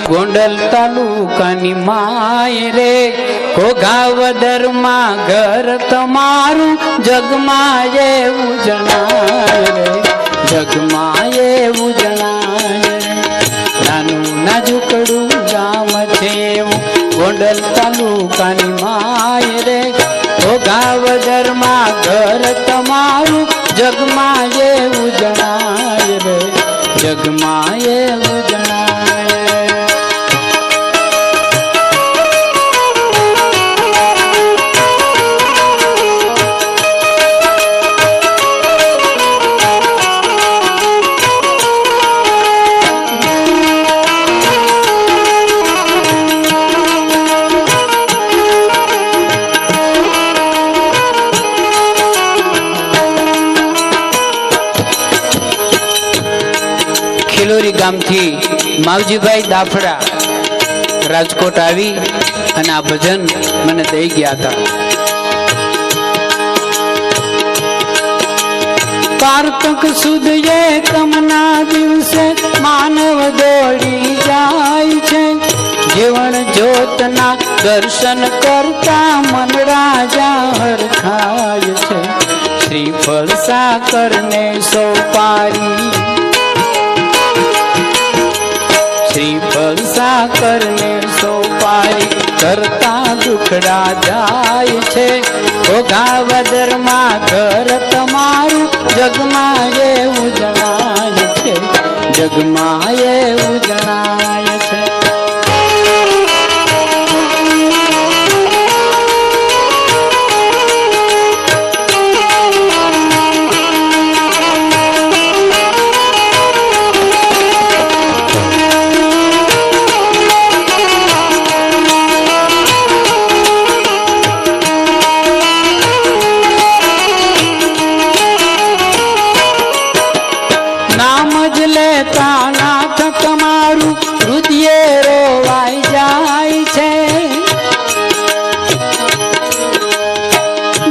ગોંડલ તાલુકાની માય રે ઘોઘાવદર માં ઘર તમારું જગમાં એવું જણાય રે જગમાં એવું જણાય નાનું નાજુકડું ગામ છે એવું ગોંડલ તાલુકાની માય રે ઘોઘાવદર માં ઘર તમારું જગમાં એવું જણાય રે જગમાં એવું જણાય ખિલોરી ગામથી માવજીભાઈ દાફડા રાજકોટ આવી અને આ ભજન મને દઈ ગયા હતા. કારતક સુદ એકમના દિવસે માનવ દોડી જાય છે જીવન જ્યોતના દર્શન કરતા મન રાજા હરખાય છે શ્રીફળ સાકર ને સોપારી શ્રીફળ સાકર ને સોપારી કરતા દુખડા જાય છે ઘોઘાવદર માં ઘર તમારું જગમાં એવું જણાય છે જગમાં એવું જણાય છે. નામ જ લેતા નાથ તમારું હૃદય રોવાઈ જાય છે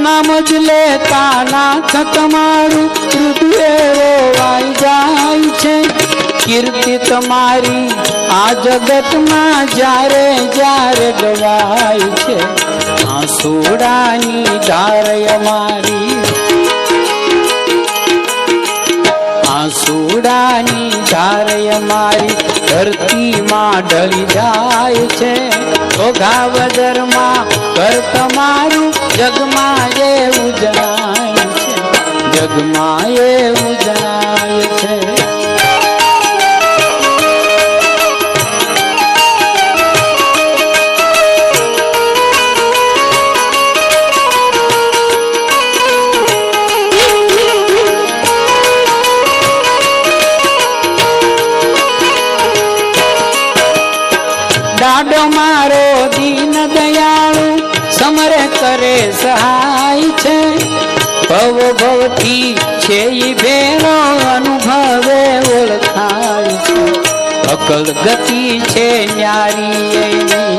નામ જ લેતા નાથ તમારું હૃદય રોવાઈ જાય છે કીર્તિ તમારી આ જગતમાં જ્યારે જ્યારે ગવાય છે આંસુડાની ધાર અમારી આંસુડાની ધાર અમારી ધરતીમાં ઢળી જાય છે ઘોઘાવદર માં ઘર તમારું જગમાં એવું જણાય છે જગમાં એવું જણાય છે. દાડો મારો દીન દયાળુ સમરે કરે સહાય છે ભવ ભવથી છે ઈ ભેરો અનુભવે ઓળખાય છે અકલ ગતિ છે ન્યારી એની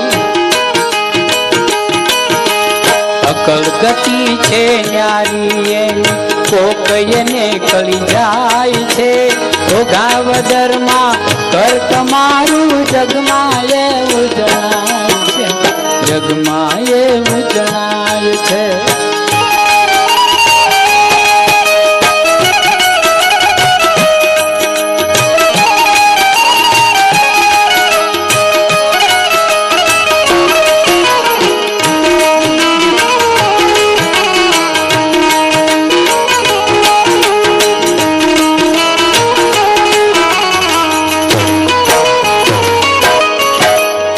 અકલ ગતિ છે ન્યારી એની કોક એને કળી જાય છે ઘોઘાવદર માં ઘર તમારું જગમાં એવું જણાય છે જગમાં એવું જણાય છે.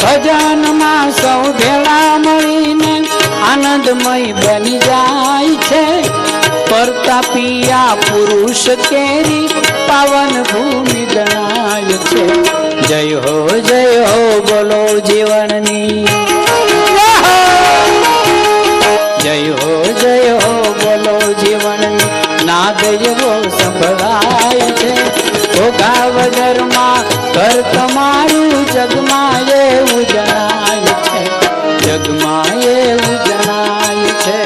ભજનમાં સૌ ભેળા મળીને આનંદમય બની જાય છે પરતાપિયા પુરુષ કેરી પાવન ભૂમિ ગણાય છે જય હો બોલો જીવનની જય હો બોલો જીવનની નાદ એવો સંભળાય છે ઘોઘાવદર માં ઘર તમારું જગમાં એવું જણાય છે જગમાં એવું જણાય છે.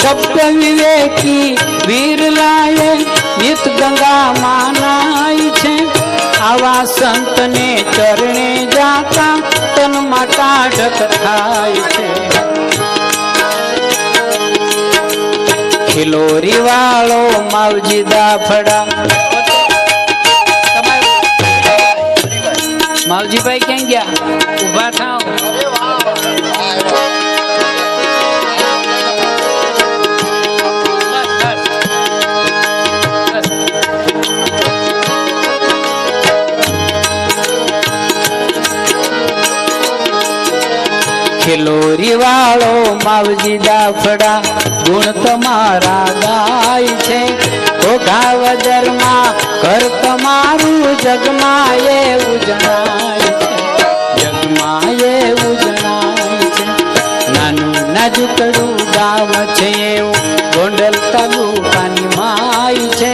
શબ્દ વિવેકી વીર લાયે નિત ગંગા માનાય છે આવા સંતને ચરણે જાતા તન માતા ઢક થાય છે ખિલોરી વાળો માવજી દાફડા માવજીભાઈ ક્યાં ગયા ઉભા થાવ ખિલોરી વાળો માવજી દાફડા ગુણ તમારા ગાય છે ઘોઘા વજરમાં ઘર તમારું જગમાં એવું જણાય છે જગમાં એવું જણાય છે નાનું નાજુકડું ગામ છે એવું ગોંડલ તાલુકાની માય છે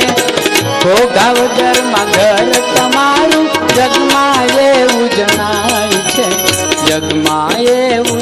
ઘોઘા વજરમાં ઘર તમારું જગમાં એવું જણાય છે જગમાં એવું